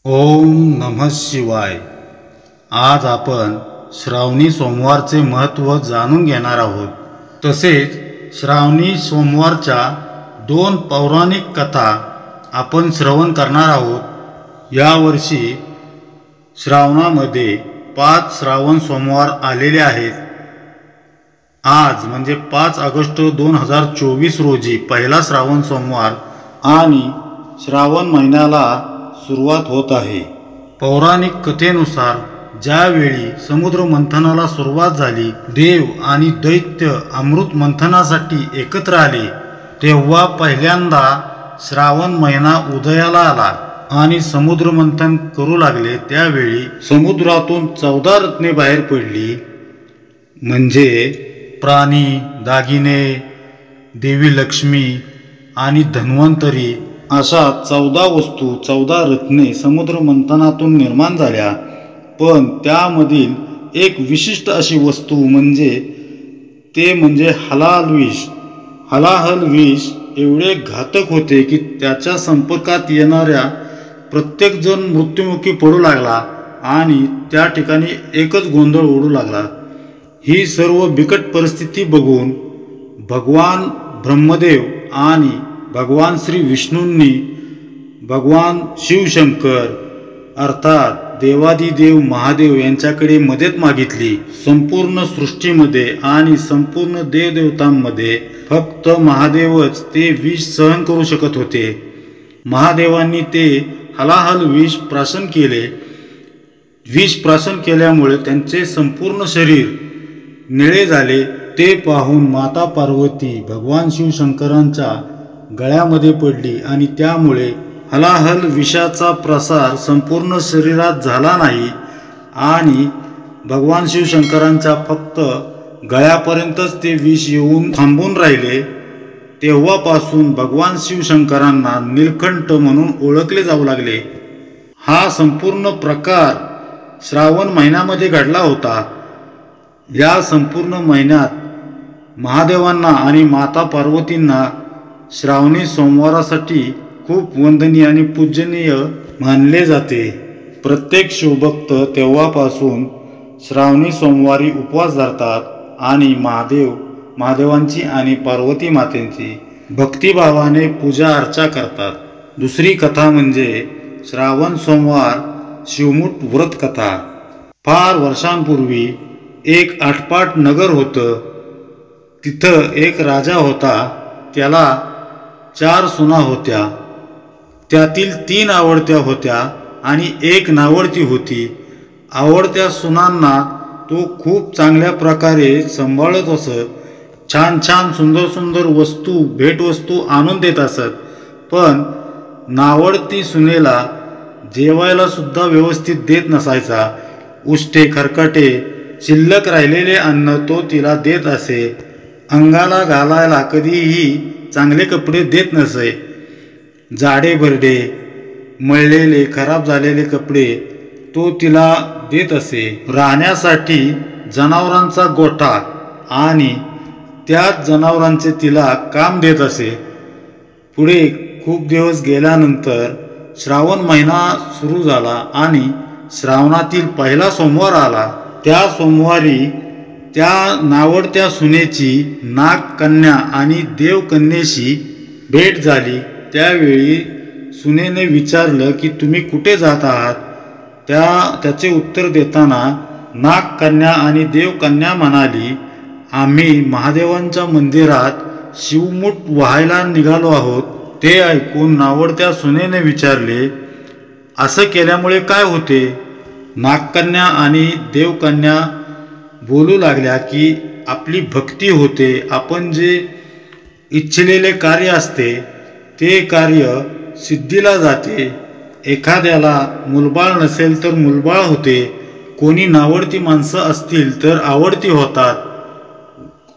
ओम नमः शिवाय। आज आपण श्रावणी सोमवारचे महत्त्व जाणून घेणार आहोत। तसेच श्रावणी सोमवारच्या 2 पौराणिक कथा आपण श्रवण करणार आहोत। यावर्षी श्रावणामध्ये 5 श्रावण सोमवार आलेले आहेत। आज म्हणजे 5 ऑगस्ट 2024 रोजी पहिला श्रावण सोमवार आणि श्रावण महिन्याला सुरुवात होत आहे। पौराणिक कथेनुसार ज्यावेळी समुद्र मंथनाला सुरुवात झाली, देव आणि दैत्य अमृत मंथनासाठी एकत्र आले, तेव्हा पहिल्यांदा श्रावण महिना उदयाला आला आणि समुद्र मंथन करू लागले। त्यावेळी समुद्रातून 14 रत्ने बाहेर पडली, म्हणजे प्राणी, दागिने, देवी लक्ष्मी आणि धन्वंतरी अशा 14 वस्तू 14 रत्ने समुद्र मंथनातून निर्माण झाल्या। पण त्यामधील एक विशिष्ट अशी वस्तू म्हणजे हलाहल विष। हलाहल विष एवढे घातक होते की त्याच्या संपर्कात येणाऱ्या प्रत्येक जण मृत्युमुखी पडू लागला आणि त्या ठिकाणी एकच गोंधळ उडू लागला। ही सर्व बिकट परिस्थिती बघून भगवान ब्रह्मदेव आणि भगवान श्री विष्णूंनी भगवान शिवशंकर अर्थात देवादिदेव महादेव यांच्याकडे मदत मागितली। संपूर्ण सृष्टीमध्ये आणि संपूर्ण देवदेवतांमध्ये फक्त महादेवच ते विष सहन करू शकत होते। महादेवांनी ते हलाहल विष प्राशन केले। विष प्राशन केल्यामुळे त्यांचे संपूर्ण शरीर निळे झाले। ते पाहून माता पार्वती भगवान शिवशंकरांच्या गळ्यामध्ये पडली आणि त्यामुळे हलाहल विषाचा प्रसार संपूर्ण शरीरात झाला नाही आणि भगवान शिवशंकरांच्या फक्त गळ्यापर्यंतच ते विष येऊन थांबून राहिले। तेव्हापासून भगवान शिवशंकरांना नीलकंठ म्हणून ओळखले जाऊ लागले। हा संपूर्ण प्रकार श्रावण महिन्यामध्ये घडला होता। या संपूर्ण महिन्यात महादेवांना आणि माता पार्वतींना श्रावणी सोमवारासाठी खूप वंदनीय आणि पूजनीय मानले जाते। प्रत्येक शिवभक्त तेव्हापासून श्रावणी सोमवारी उपवास धरतात आणि महादेवांची आणि पार्वती मातेची भक्तिभावाने पूजा अर्चा करतात। दुसरी कथा म्हणजे श्रावण सोमवार शिवमुठ व्रत कथा। फार वर्षांपूर्वी एक आटपाट नगर होतं। तिथं एक राजा होता। त्याला 4 सुना होत्या। त्यातील 3 आवडत्या होत्या आणि 1 नावडती होती। आवडत्या सुनांना तो खूप चांगल्या प्रकारे सांभाळत असत। छान छान सुंदर सुंदर वस्तू भेटवस्तू आणून देत असत। पण नावडती सुनेला जेवायला सुद्धा व्यवस्थित देत नसायचा। उष्टे खरकटे शिल्लक राहिलेले अन्न तो तिला देत असे। अंगाला घालायला कधीही चांगले कपडे देत नसे। जाडे भरडे मळलेले खराब झालेले कपडे तो तिला देत असे। राहण्यासाठी जनावरांचा गोठा आणि त्याच जनावरांचे तिला काम देत असे। पुढे खूप दिवस गेल्यानंतर श्रावण महिना सुरू झाला आणि श्रावणातील पहिला सोमवार आला। त्या सोमवारी त्या नावडत्या सुनेची नागकन्या आणि देवकन्येशी भेट झाली। त्यावेळी सुनेने विचारलं की तुम्ही कुठे जात आहात? त्याचे उत्तर देताना नागकन्या आणि देवकन्या म्हणाली, आम्ही महादेवांच्या मंदिरात शिवमुठ व्हायला निघालो आहोत। ते ऐकून नावडत्या सुनेने विचारले, असं केल्यामुळे काय होते? नागकन्या आणि देवकन्या बोलू लागल्या की आपली भक्ती होते। आपण जे इच्छिलेले कार्य असते ते कार्य सिद्धीला जाते। एखाद्याला मुलबाळ नसेल तर मुलबाळ होते। कोणी नावडती माणसं असतील तर आवडती होतात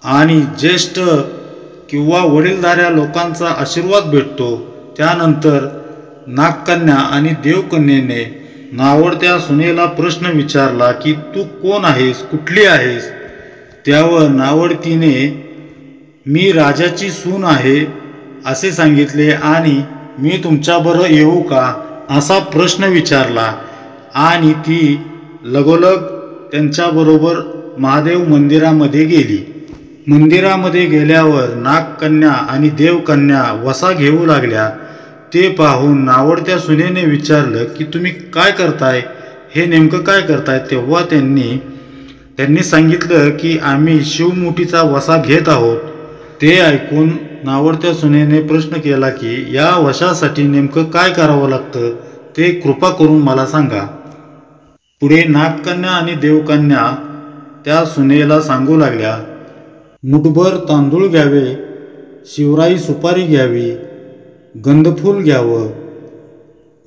आणि ज्येष्ठ किंवा वडीलधाऱ्या लोकांचा आशीर्वाद भेटतो। त्यानंतर नागकन्या आणि देवकन्येने नावडत्या सुनेला प्रश्न विचारला की तू कोण आहेस, कुठली आहेस? त्यावर नावडतीने मी राजाची सून आहे असे सांगितले आणि मी तुमच्याबरोबर येऊ का? असा प्रश्न विचारला आणि ती लगोलग त्यांच्याबरोबर महादेव मंदिरामध्ये गेली. मंदिरामध्ये गेल्यावर नागकन्या आणि देवकन्या वसा घेऊ लागल्या. ते पाहून नावडत्या सुनेने विचारलं की तुम्ही काय करताय, हे नेमकं काय करताय. तेव्हा त्यांनी सांगितलं की आम्ही शिवमुठीचा वसा घेत आहोत. ते ऐकून नावडत्या सुनेने प्रश्न केला की या वशासाठी नेमकं काय करावं लागतं ते कृपा करून मला सांगा. पुढे नागकन्या आणि देवकन्या त्या सुनेला सांगू लागल्या, मुठभर तांदूळ घ्यावे, शिवराई सुपारी घ्यावी, गंधफूल घ्यावं,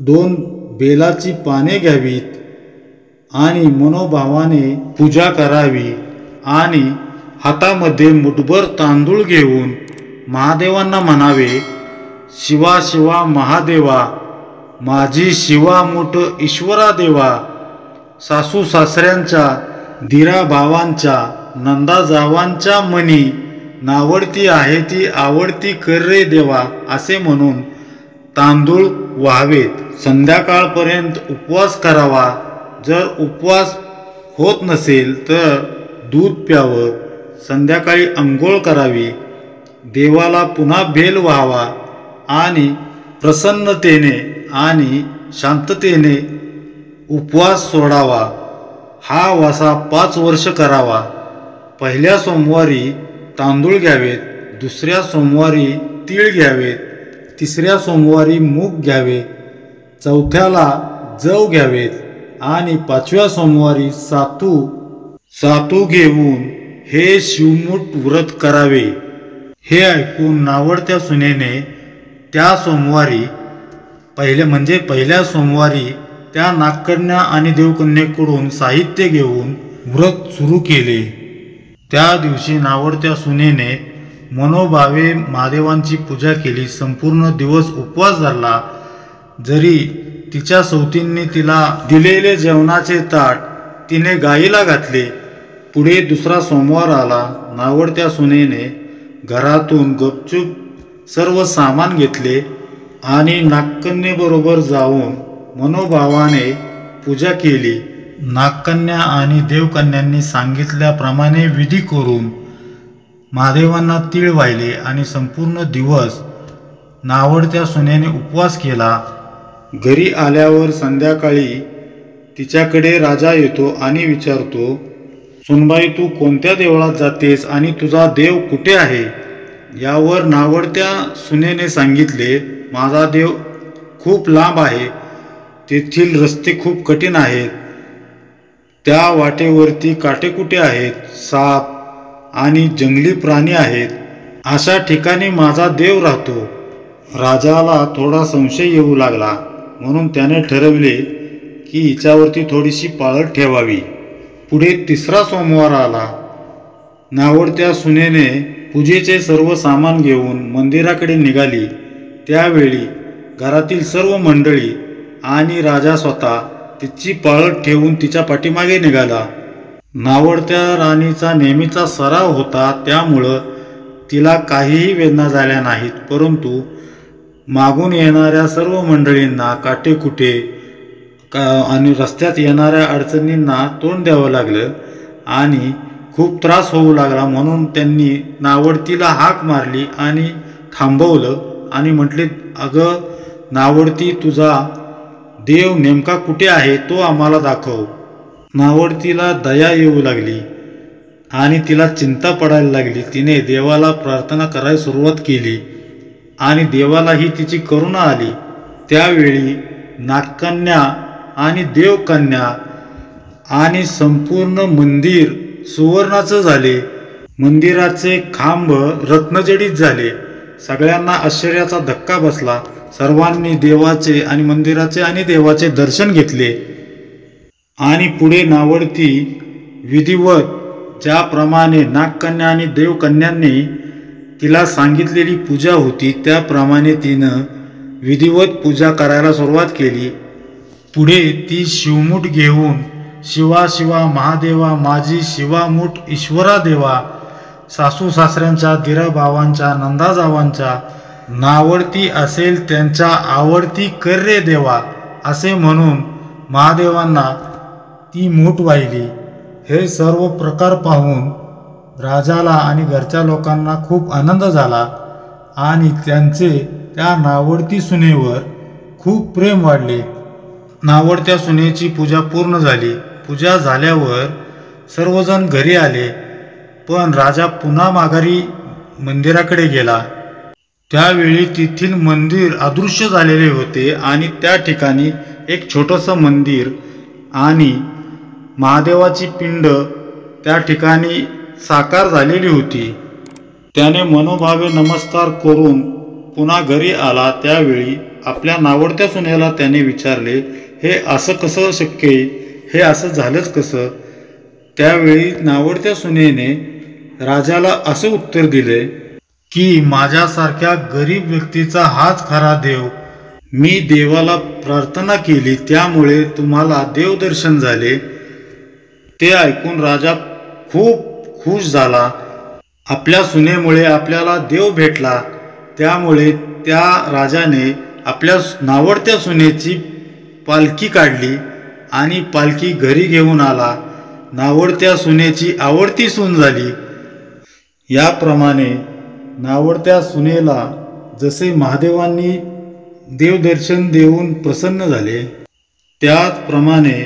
2 बेलाची पाने घ्यावीत आणि मनोभावाने पूजा करावी आणि हातामध्ये मुठभर तांदूळ घेऊन महादेवांना म्हणावे, शिवा शिवा महादेवा, माझी शिवा मुठ ईश्वरा देवा, सासू सासऱ्यांच्या, दिरा भावांच्या, नंदा जावांच्या मनी नावडती आहे ती आवडती कर रे देवा, असे म्हणून तांदूळ व्हावेत. संध्याकाळपर्यंत उपवास करावा. जर उपवास होत नसेल तर दूध प्यावं. संध्याकाळी अंघोळ करावी. देवाला पुन्हा बेल व्हावा आणि प्रसन्नतेने आणि शांततेने उपवास सोडावा. हा वसा 5 वर्ष करावा. पहिल्या सोमवारी तांदूळ घ्यावेत, दुसऱ्या सोमवारी तीळ घ्यावेत, तिसऱ्या सोमवारी मूग घ्यावे, चौथ्याला जव घ्यावेत आणि 5व्या सोमवारी सातू घेऊन हे शिवमुठ व्रत करावे. हे ऐकून नावडत्या सुनेने त्या सोमवारी पहिल्या सोमवारी त्या नागकन्या आणि देवकन्येकडून साहित्य घेऊन व्रत सुरू केले. त्या दिवशी नावडत्या सुनेने मनोभावे महादेवांची पूजा केली. संपूर्ण दिवस उपवास धरला. जरी तिच्या सवतींनी तिला दिलेले जेवणाचे ताट तिने गाईला घातले. पुढे दुसरा सोमवार आला. नावडत्या सुनेने घरातून गपचूप सर्व सामान घेतले आणि नागकन्येबरोबर जाऊन मनोभावाने पूजा केली. नागकन्या आणि देवकन्यांनी सांगितल्याप्रमाणे विधी करून महादेवांना तीळ वाहिले आणि संपूर्ण दिवस नावडत्या सुनेने उपवास केला. घरी आल्यावर संध्याकाळी तिच्याकडे राजा येतो आणि विचारतो, सुनबाई तू कोणत्या देवळात जातेस आणि तुझा देव कुठे आहे. यावर नावडत्या सुनेने सांगितले, माझा देव खूप लांब आहे. तेथील रस्ते खूप कठीण आहेत. त्या वाटेवरती काटेकुटे आहेत, साप आणि जंगली प्राणी आहेत. अशा ठिकाणी माझा देव राहतो. राजाला थोडा संशय येऊ लागला. म्हणून त्याने ठरवले की हिच्यावरती थोडीशी पाळत ठेवावी. पुढे तिसरा सोमवार आला. नावडत्या सुनेने पूजेचे सर्व सामान घेऊन मंदिराकडे निघाली. त्यावेळी घरातील सर्व मंडळी आणि राजा स्वतः तिची पाळत ठेवून तिच्या पाठीमागे निघाला. नावडत्या राणीचा नेहमीचा सराव होता, त्यामुळं तिला काहीही वेदना झाल्या नाहीत. परंतु मागून येणाऱ्या सर्व मंडळींना काटेकुटे आणि रस्त्यात येणाऱ्या अडचणींना तोंड द्यावं लागलं आणि खूप त्रास होऊ लागला. म्हणून त्यांनी नावडतीला हाक मारली आणि थांबवलं आणि म्हटले, अगं नावडती, तुझा देव नेमका कुठे आहे तो आम्हाला दाखव. नावडतीला दया येऊ लागली आणि तिला चिंता पडायला लागली. तिने देवाला प्रार्थना करायला सुरुवात केली आणि देवालाही तिची करुणा आली. त्यावेळी नागकन्या आणि देवकन्या आणि संपूर्ण मंदिर सुवर्णाचं झाले. मंदिराचे खांब रत्नजडित झाले. सगळ्यांना आश्चर्याचा धक्का बसला. सर्वांनी देवाचे आणि मंदिराचे आणि देवाचे दर्शन घेतले आणि पुढे नावडती विधिवत ज्याप्रमाणे नागकन्या आणि देवकन्यांनी तिला सांगितलेली पूजा होती त्याप्रमाणे तिनं विधिवत पूजा करायला सुरुवात केली. पुढे ती शिवमुठ घेऊन शिवा शिवा महादेवा, माझी शिवामुठ ईश्वरा देवा, सासू सासऱ्यांच्या, दिरा भावांच्या, नंदा जावांच्या, नावडती असेल त्यांच्या आवडती कर रे देवा, असे म्हणून महादेवांना ती मूठ वाहिली। हे सर्व प्रकार पाहून राजाला आणि घरच्या लोकांना खूप आनंद झाला आणि त्यांचे त्या नावडती सुनेवर खूप प्रेम वाढले। नावडत्या सुनेची पूजा पूर्ण झाली। पूजा झाल्यावर सर्वजण घरी आले, पण राजा पुन्हा माघारी मंदिराकडे गेला। त्यावेळी तेथील मंदिर अदृश्य झालेले होते आणि त्या ठिकाणी एक छोटंसं मंदिर आणि महादेवाची पिंड त्या ठिकाणी साकार झालेली होती। त्याने मनोभावे नमस्कार करून पुन्हा घरी आला। त्यावेळी आपल्या नावडत्या सुनेला त्याने विचारले, हे असं कसं शक्य आहे? हे असं झालंच कसं? त्यावेळी नावडत्या सुनेने राजाला असं उत्तर दिले की माझ्यासारख्या गरीब व्यक्तीचा हाच खरा देव। मी देवाला प्रार्थना केली, त्यामुळे तुम्हाला देवदर्शन झाले। ते ऐकून राजा खूप खुश झाला। आपल्या सुनेमुळे आपल्याला देव भेटला। त्यामुळे त्या राजाने आपल्या नावडत्या सुनेची पालखी काढली आणि पालखी घरी घेऊन आला। नावडत्या सुनेची आवडती सून झाली। याप्रमाणे नावडत्या सुनेला जसे महादेवांनी देवदर्शन देऊन प्रसन्न झाले, त्याचप्रमाणे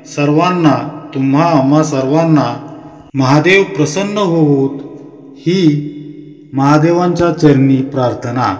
सर्वांना आम्हा सर्वांना महादेव प्रसन्न होवोत ही महादेवांच्या चरणी प्रार्थना।